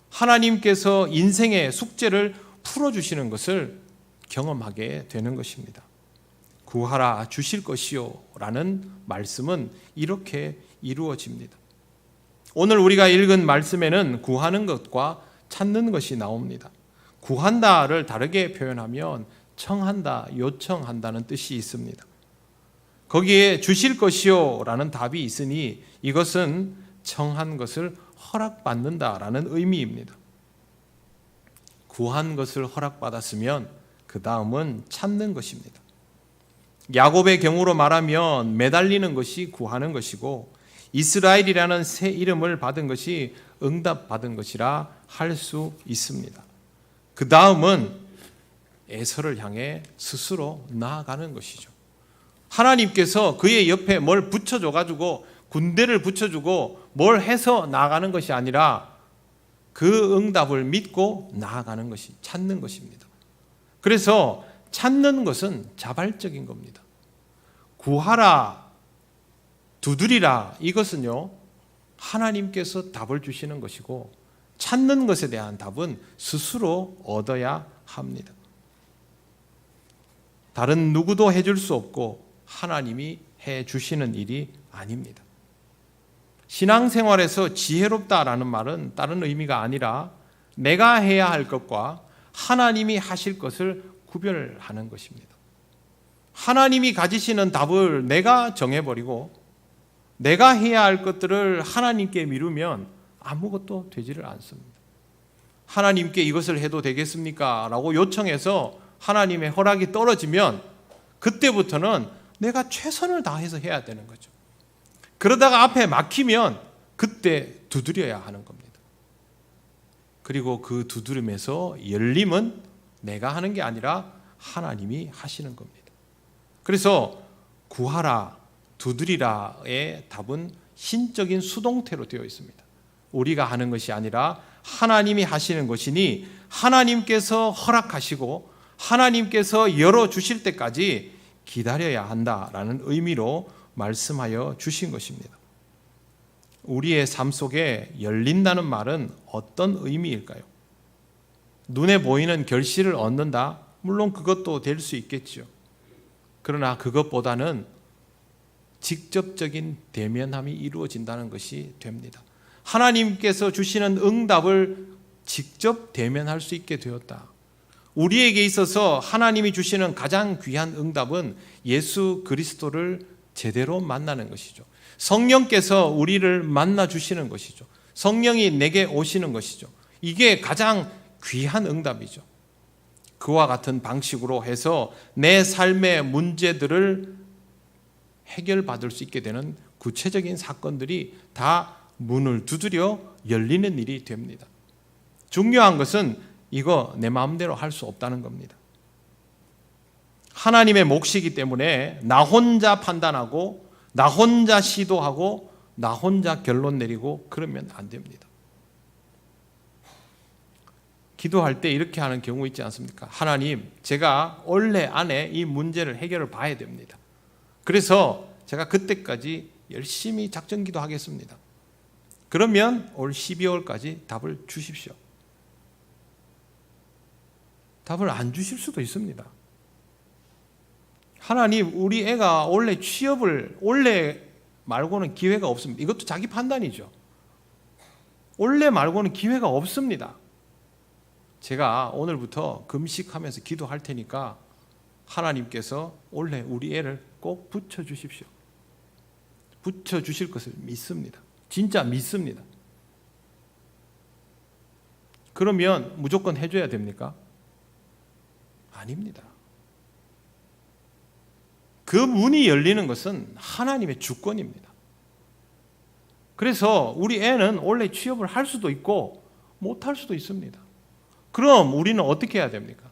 하나님께서 인생의 숙제를 풀어주시는 것을 경험하게 되는 것입니다. 구하라 주실 것이요 라는 말씀은 이렇게 이루어집니다. 오늘 우리가 읽은 말씀에는 구하는 것과 찾는 것이 나옵니다. 구한다를 다르게 표현하면 청한다, 요청한다는 뜻이 있습니다. 거기에 주실 것이요 라는 답이 있으니 이것은 청한 것을 허락받는다라는 의미입니다. 구한 것을 허락받았으면 그 다음은 찾는 것입니다. 야곱의 경우로 말하면 매달리는 것이 구하는 것이고 이스라엘이라는 새 이름을 받은 것이 응답받은 것이라 할 수 있습니다. 그 다음은 에서를 향해 스스로 나아가는 것이죠. 하나님께서 그의 옆에 뭘 붙여줘가지고 군대를 붙여주고 뭘 해서 나아가는 것이 아니라 그 응답을 믿고 나아가는 것이 찾는 것입니다. 그래서 찾는 것은 자발적인 겁니다. 구하라, 두드리라 이것은요 하나님께서 답을 주시는 것이고 찾는 것에 대한 답은 스스로 얻어야 합니다. 다른 누구도 해줄 수 없고 하나님이 해주시는 일이 아닙니다. 신앙생활에서 지혜롭다라는 말은 다른 의미가 아니라 내가 해야 할 것과 하나님이 하실 것을 구별하는 것입니다. 하나님이 가지시는 답을 내가 정해버리고 내가 해야 할 것들을 하나님께 미루면 아무것도 되지를 않습니다. 하나님께 이것을 해도 되겠습니까? 라고 요청해서 하나님의 허락이 떨어지면 그때부터는 내가 최선을 다해서 해야 되는 거죠. 그러다가 앞에 막히면 그때 두드려야 하는 겁니다. 그리고 그 두드림에서 열림은 내가 하는 게 아니라 하나님이 하시는 겁니다. 그래서 구하라, 두드리라의 답은 신적인 수동태로 되어 있습니다. 우리가 하는 것이 아니라 하나님이 하시는 것이니 하나님께서 허락하시고 하나님께서 열어주실 때까지 기다려야 한다라는 의미로 말씀하여 주신 것입니다. 우리의 삶 속에 열린다는 말은 어떤 의미일까요? 눈에 보이는 결실을 얻는다? 물론 그것도 될 수 있겠죠. 그러나 그것보다는 직접적인 대면함이 이루어진다는 것이 됩니다. 하나님께서 주시는 응답을 직접 대면할 수 있게 되었다. 우리에게 있어서 하나님이 주시는 가장 귀한 응답은 예수 그리스도를 제대로 만나는 것이죠. 성령께서 우리를 만나 주시는 것이죠. 성령이 내게 오시는 것이죠. 이게 가장 귀한 응답이죠. 그와 같은 방식으로 해서 내 삶의 문제들을 해결받을 수 있게 되는 구체적인 사건들이 다 문을 두드려 열리는 일이 됩니다. 중요한 것은 이거 내 마음대로 할 수 없다는 겁니다. 하나님의 몫이기 때문에 나 혼자 판단하고 나 혼자 시도하고 나 혼자 결론 내리고 그러면 안 됩니다. 기도할 때 이렇게 하는 경우 있지 않습니까? 하나님, 제가 올해 안에 이 문제를 해결을 봐야 됩니다. 그래서 제가 그때까지 열심히 작전 기도하겠습니다. 그러면 올 12월까지 답을 주십시오. 답을 안 주실 수도 있습니다. 하나님, 우리 애가 원래 취업을 올해 말고는 기회가 없습니다. 이것도 자기 판단이죠. 올해 말고는 기회가 없습니다. 제가 오늘부터 금식하면서 기도할 테니까 하나님께서 올해 우리 애를 꼭 붙여주십시오. 붙여주실 것을 믿습니다. 진짜 믿습니다. 그러면 무조건 해줘야 됩니까? 아닙니다. 그 문이 열리는 것은 하나님의 주권입니다. 그래서 우리 애는 원래 취업을 할 수도 있고 못할 수도 있습니다. 그럼 우리는 어떻게 해야 됩니까?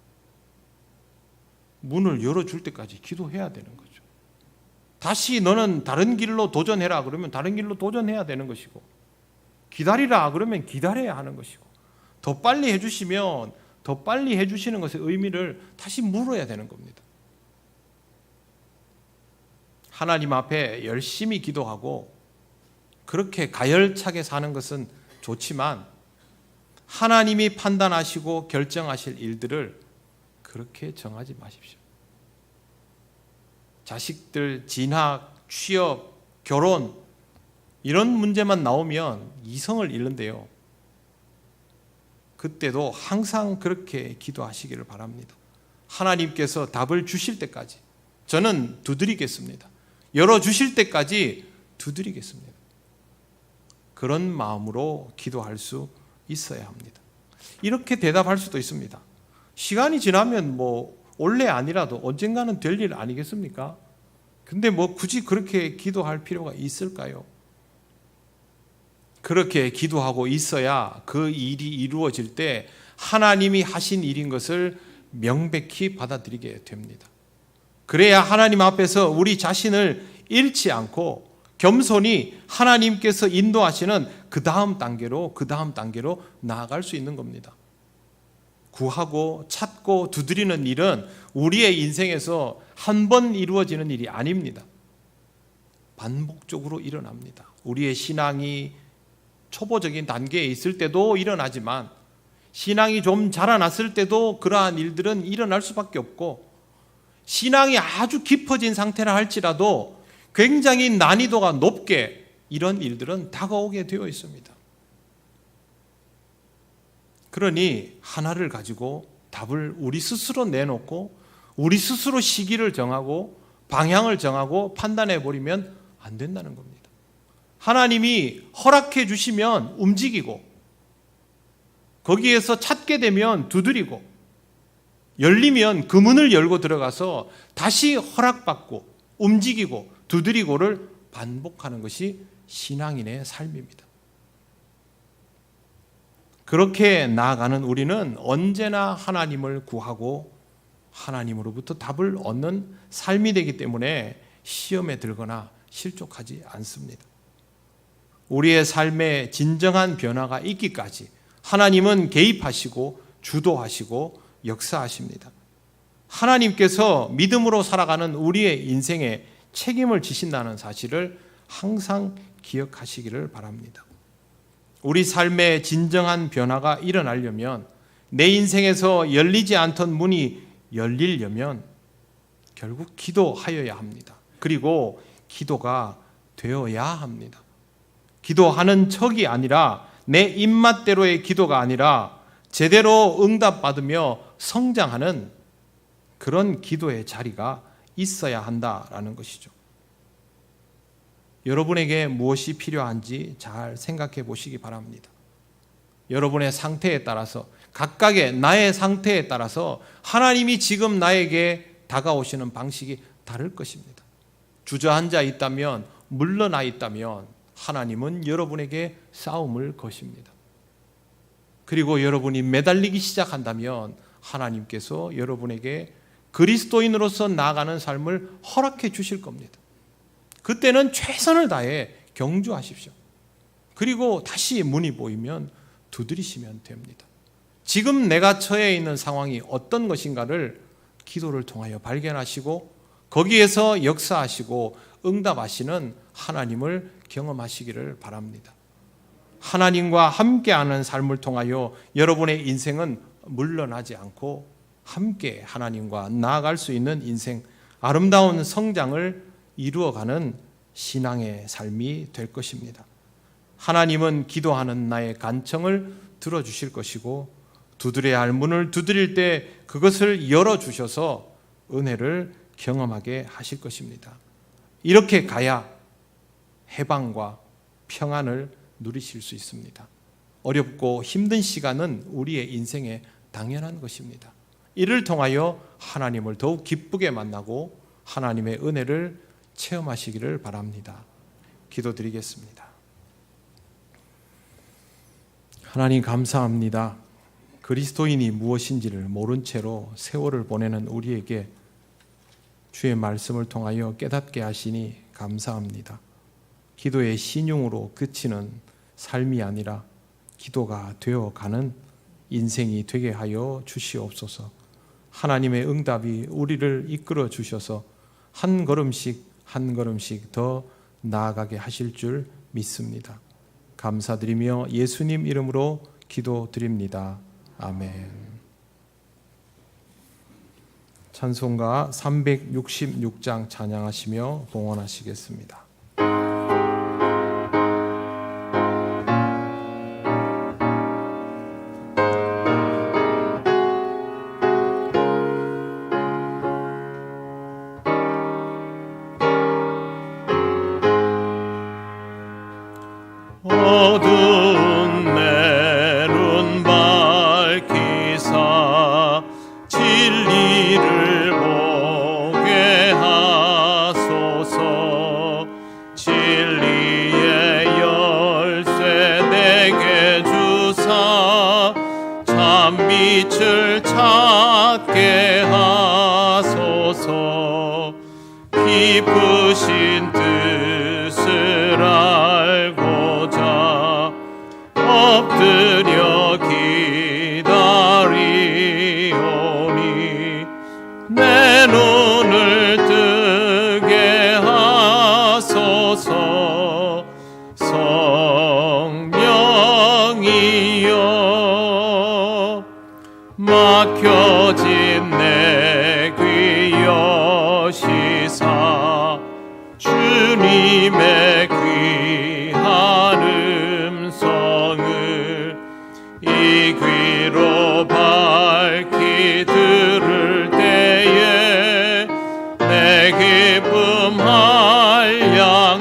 문을 열어줄 때까지 기도해야 되는 거죠. 다시 너는 다른 길로 도전해라 그러면 다른 길로 도전해야 되는 것이고, 기다리라 그러면 기다려야 하는 것이고, 더 빨리 해주시면 더 빨리 해주시는 것의 의미를 다시 물어야 되는 겁니다. 하나님 앞에 열심히 기도하고 그렇게 가열차게 사는 것은 좋지만, 하나님이 판단하시고 결정하실 일들을 그렇게 정하지 마십시오. 자식들 진학, 취업, 결혼 이런 문제만 나오면 이성을 잃는데요. 그때도 항상 그렇게 기도하시기를 바랍니다. 하나님께서 답을 주실 때까지 저는 두드리겠습니다. 열어주실 때까지 두드리겠습니다. 그런 마음으로 기도할 수 있어야 합니다. 이렇게 대답할 수도 있습니다. 시간이 지나면 원래 아니라도 언젠가는 될 일 아니겠습니까? 근데 굳이 그렇게 기도할 필요가 있을까요? 그렇게 기도하고 있어야 그 일이 이루어질 때 하나님이 하신 일인 것을 명백히 받아들이게 됩니다. 그래야 하나님 앞에서 우리 자신을 잃지 않고 겸손히 하나님께서 인도하시는 그 다음 단계로 나아갈 수 있는 겁니다. 구하고 찾고 두드리는 일은 우리의 인생에서 한 번 이루어지는 일이 아닙니다. 반복적으로 일어납니다. 우리의 신앙이 초보적인 단계에 있을 때도 일어나지만, 신앙이 좀 자라났을 때도 그러한 일들은 일어날 수밖에 없고, 신앙이 아주 깊어진 상태라 할지라도 굉장히 난이도가 높게 이런 일들은 다가오게 되어 있습니다. 그러니 하나를 가지고 답을 우리 스스로 내놓고 우리 스스로 시기를 정하고 방향을 정하고 판단해 버리면 안 된다는 겁니다. 하나님이 허락해 주시면 움직이고, 거기에서 찾게 되면 두드리고, 열리면 그 문을 열고 들어가서 다시 허락받고 움직이고 두드리고를 반복하는 것이 신앙인의 삶입니다. 그렇게 나아가는 우리는 언제나 하나님을 구하고 하나님으로부터 답을 얻는 삶이 되기 때문에 시험에 들거나 실족하지 않습니다. 우리의 삶에 진정한 변화가 있기까지 하나님은 개입하시고 주도하시고 역사하십니다. 하나님께서 믿음으로 살아가는 우리의 인생에 책임을 지신다는 사실을 항상 기억하시기를 바랍니다. 우리 삶에 진정한 변화가 일어나려면, 내 인생에서 열리지 않던 문이 열리려면 결국 기도하여야 합니다. 그리고 기도가 되어야 합니다. 기도하는 척이 아니라, 내 입맛대로의 기도가 아니라 제대로 응답받으며 성장하는 그런 기도의 자리가 있어야 한다라는 것이죠. 여러분에게 무엇이 필요한지 잘 생각해 보시기 바랍니다. 여러분의 상태에 따라서, 각각의 나의 상태에 따라서 하나님이 지금 나에게 다가오시는 방식이 다를 것입니다. 주저앉아 있다면, 물러나 있다면 하나님은 여러분에게 싸움을 거십니다. 그리고 여러분이 매달리기 시작한다면 하나님께서 여러분에게 그리스도인으로서 나아가는 삶을 허락해 주실 겁니다. 그때는 최선을 다해 경주하십시오. 그리고 다시 문이 보이면 두드리시면 됩니다. 지금 내가 처해 있는 상황이 어떤 것인가를 기도를 통하여 발견하시고 거기에서 역사하시고 응답하시는 하나님을 경험하시기를 바랍니다. 하나님과 함께하는 삶을 통하여 여러분의 인생은 물러나지 않고 함께 하나님과 나아갈 수 있는 인생, 아름다운 성장을 이루어가는 신앙의 삶이 될 것입니다. 하나님은 기도하는 나의 간청을 들어주실 것이고, 두드려야 할 문을 두드릴 때 그것을 열어주셔서 은혜를 경험하게 하실 것입니다. 이렇게 가야 해방과 평안을 누리실 수 있습니다. 어렵고 힘든 시간은 우리의 인생에 당연한 것입니다. 이를 통하여 하나님을 더욱 기쁘게 만나고 하나님의 은혜를 체험하시기를 바랍니다. 기도드리겠습니다. 하나님 감사합니다. 그리스도인이 무엇인지를 모른 채로 세월을 보내는 우리에게 주의 말씀을 통하여 깨닫게 하시니 감사합니다. 기도의 신용으로 그치는 삶이 아니라 기도가 되어가는 인생이 되게 하여 주시옵소서. 하나님의 응답이 우리를 이끌어 주셔서 한 걸음씩 한 걸음씩 더 나아가게 하실 줄 믿습니다. 감사드리며 예수님 이름으로 기도드립니다. 아멘. 찬송가 366장 찬양하시며 봉헌하시겠습니다. 어두운 내 눈 밝히사 진리를 보게 하소서. 진리의 열쇠 내게 주사 참빛을 찾게 하소서. 깊으신 뜻을 알고자 엎드려 기다리오니 내 눈을 뜨게 하소서. 성령이여 막혀진 내 귀 여시사 주님의 귀한 음성을 이 귀로 밝히 들을 때에 내 기쁨 한량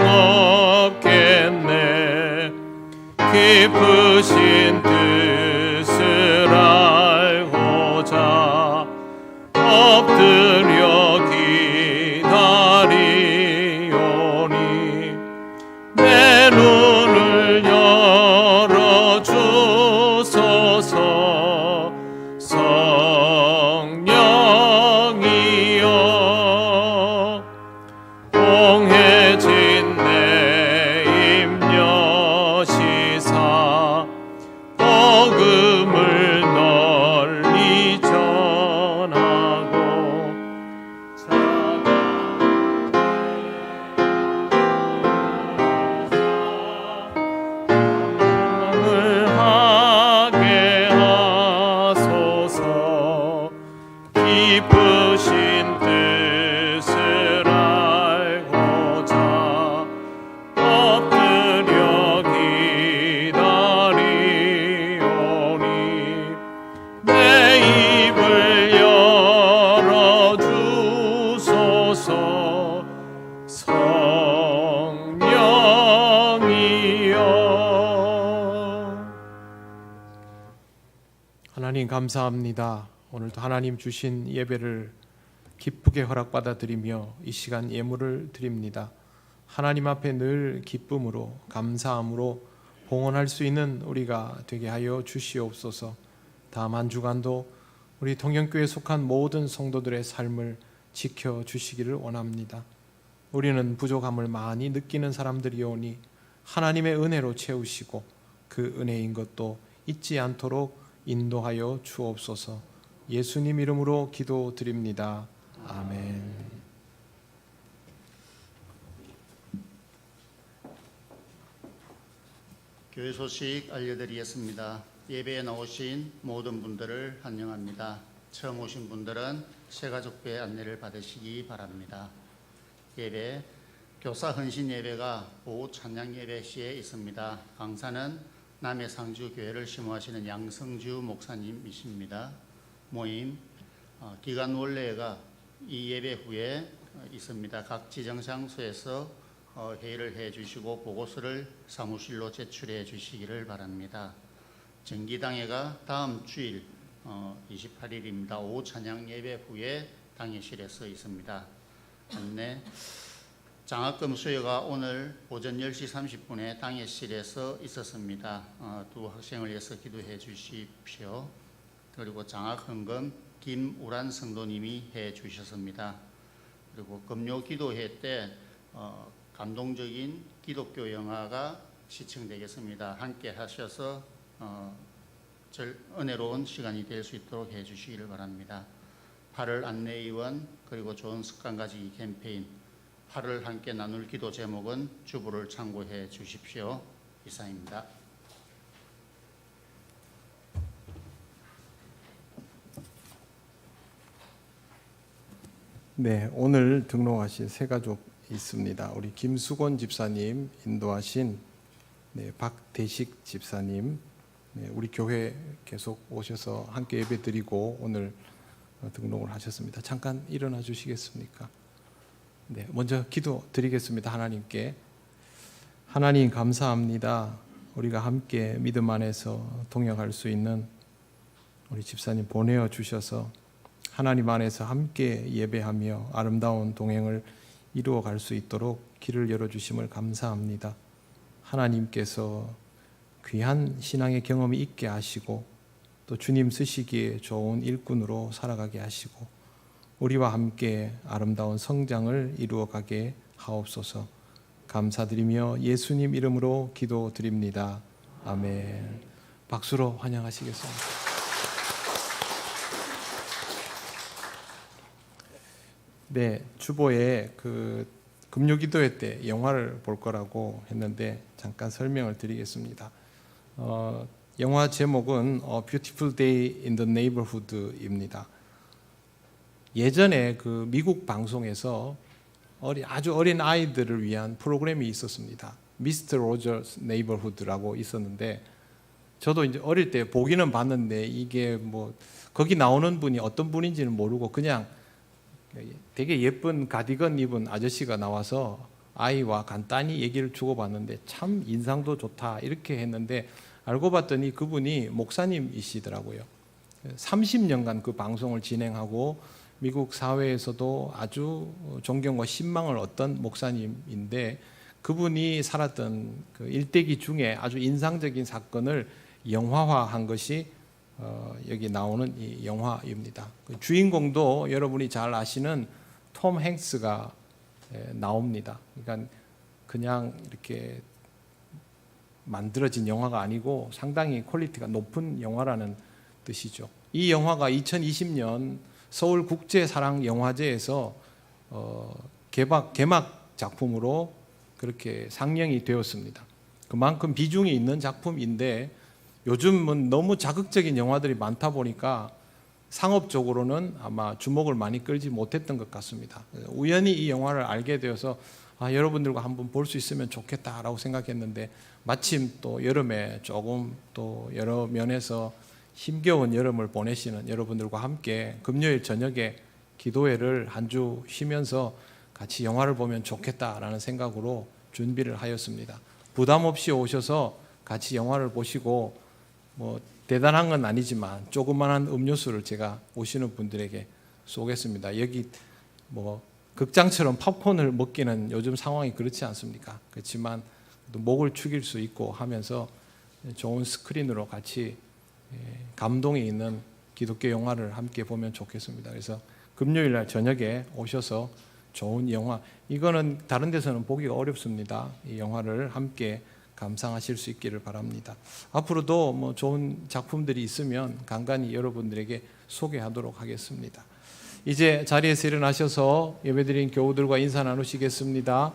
없겠네. 깊으신 뜻을 알고자 엎드려 기다리오니 내 눈을 열어주소서. 성령이여 공해진 내 임여시사 복음을 널리 전하고 을 하게 하소서. 깊으신 뜻을 알고자 엎드려 기다리오니 내 입을 열어주소서. 성령이여 하나님 감사합니다. 오늘도 하나님 주신 예배를 기쁘게 허락받아 드리며 이 시간 예물을 드립니다. 하나님 앞에 늘 기쁨으로 감사함으로 봉헌할 수 있는 우리가 되게 하여 주시옵소서. 다음 한 주간도 우리 동경교회에 속한 모든 성도들의 삶을 지켜주시기를 원합니다. 우리는 부족함을 많이 느끼는 사람들이오니 하나님의 은혜로 채우시고 그 은혜인 것도 잊지 않도록 인도하여 주옵소서. 예수님 이름으로 기도드립니다. 아멘. 교회 소식 알려드리겠습니다. 예배에 나오신 모든 분들을 환영합니다. 처음 오신 분들은 새가족배 안내를 받으시기 바랍니다. 예배, 교사 헌신 예배가 오후 찬양 예배 시에 있습니다. 강사는 남해상주 교회를 심호하시는 양성주 목사님이십니다. 모임 기간 원래가 이 예배 후에 있습니다. 각 지정장소에서 회의를 해주시고 보고서를 사무실로 제출해 주시기를 바랍니다. 정기당회가 다음 주일 28일입니다. 오후 찬양 예배 후에 당회실에서 있습니다. 안내. 장학금 수여가 오늘 오전 10시 30분에 당회실에서 있었습니다. 두 학생을 위해서 기도해 주십시오. 그리고 장학헌금 김우란 성도님이 해 주셨습니다. 그리고 금요 기도회 때 감동적인 기독교 영화가 시청되겠습니다. 함께 하셔서 은혜로운 시간이 될 수 있도록 해 주시기를 바랍니다. 8월 안내위원 그리고 좋은 습관 가지기 캠페인 8월 함께 나눌 기도 제목은 주부를 참고해 주십시오. 이상입니다. 네, 오늘 등록하신 세 가족 있습니다. 우리 김수곤 집사님 인도하신 박대식 집사님, 우리 교회 계속 오셔서 함께 예배드리고 오늘 등록을 하셨습니다. 잠깐 일어나 주시겠습니까? 네, 먼저 기도 드리겠습니다. 하나님께. 하나님 감사합니다. 우리가 함께 믿음 안에서 동역할 수 있는 우리 집사님 보내어 주셔서 하나님 안에서 함께 예배하며 아름다운 동행을 이루어 갈 수 있도록 길을 열어주심을 감사합니다. 하나님께서 귀한 신앙의 경험이 있게 하시고 또 주님 쓰시기에 좋은 일꾼으로 살아가게 하시고 우리와 함께 아름다운 성장을 이루어 가게 하옵소서. 감사드리며 예수님 이름으로 기도드립니다. 아멘. 박수로 환영하시겠습니다. 네, 주보에 금요기도회 때 영화를 볼 거라고 했는데 잠깐 설명을 드리겠습니다. 영화 제목은 A Beautiful Day in the Neighborhood입니다. 예전에 미국 방송에서 아주 어린 아이들을 위한 프로그램이 있었습니다. 미스터 로저스 네이버후드라고 있었는데 저도 이제 어릴 때 보기는 봤는데 이게 거기 나오는 분이 어떤 분인지는 모르고 그냥 되게 예쁜 가디건 입은 아저씨가 나와서 아이와 간단히 얘기를 주고받는데 참 인상도 좋다 이렇게 했는데 알고 봤더니 그분이 목사님이시더라고요. 30년간 그 방송을 진행하고 미국 사회에서도 아주 존경과 신망을 얻던 목사님인데 그분이 살았던 그 일대기 중에 아주 인상적인 사건을 영화화한 것이 여기 나오는 이 영화입니다. 그 주인공도 여러분이 잘 아시는 톰 행스가 나옵니다. 그러니까 그냥 이렇게 만들어진 영화가 아니고 상당히 퀄리티가 높은 영화라는 뜻이죠. 이 영화가 2020년 서울국제사랑영화제에서 개막 작품으로 그렇게 상영이 되었습니다. 그만큼 비중이 있는 작품인데 요즘은 너무 자극적인 영화들이 많다 보니까 상업적으로는 아마 주목을 많이 끌지 못했던 것 같습니다. 우연히 이 영화를 알게 되어서 여러분들과 한번 볼 수 있으면 좋겠다라고 생각했는데 마침 또 여름에 조금 또 여러 면에서 힘겨운 여름을 보내시는 여러분들과 함께 금요일 저녁에 기도회를 한 주 쉬면서 같이 영화를 보면 좋겠다라는 생각으로 준비를 하였습니다. 부담 없이 오셔서 같이 영화를 보시고 대단한 건 아니지만 조그만한 음료수를 제가 오시는 분들에게 쏘겠습니다. 여기 극장처럼 팝콘을 먹기는 요즘 상황이 그렇지 않습니까? 그렇지만 목을 축일 수 있고 하면서 좋은 스크린으로 같이 감동이 있는 기독교 영화를 함께 보면 좋겠습니다. 그래서 금요일 날 저녁에 오셔서 좋은 영화, 이거는 다른 데서는 보기가 어렵습니다. 이 영화를 함께 감상하실 수 있기를 바랍니다. 앞으로도 좋은 작품들이 있으면 간간히 여러분들에게 소개하도록 하겠습니다. 이제 자리에서 일어나셔서 예배드린 교우들과 인사 나누시겠습니다.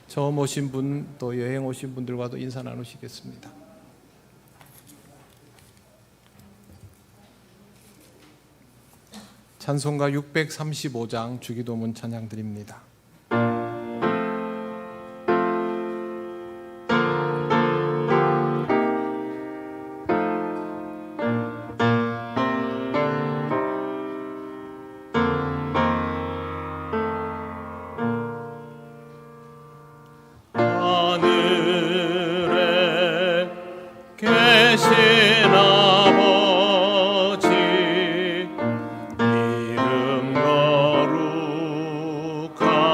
처음 오신 분, 또 여행 오신 분들과도 인사 나누시겠습니다. 찬송가 635장 주기도문 찬양 드립니다. 하늘에 계신 아버지 이름 거룩하시오며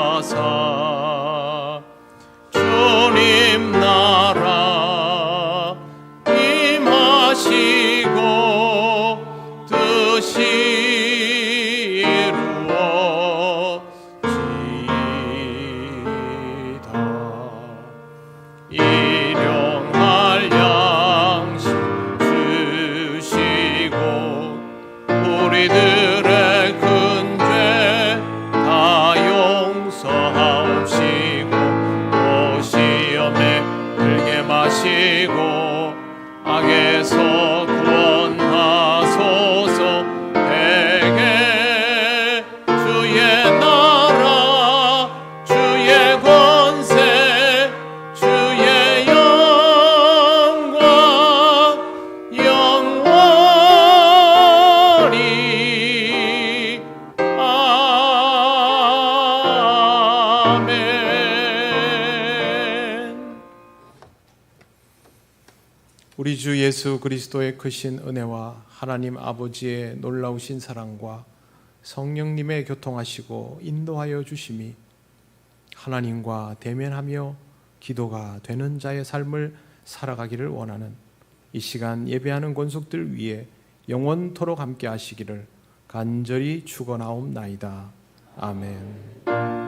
우리들의 큰 죄 다 용서하옵시고 또 시험에 들게 마시고 악에서 구원하소서. 대개 주의 나라 주의 권세 주의 영광 영원히 아멘. 우리 주 예수 그리스도의 크신 은혜와 하나님 아버지의 놀라우신 사랑과 성령님의 교통하시고 인도하여 주심이 하나님과 대면하며 기도가 되는 자의 삶을 살아가기를 원하는 이 시간 예배하는 권속들 위에 영원토록 함께 하시기를 간절히 축원하옵나이다. 아멘.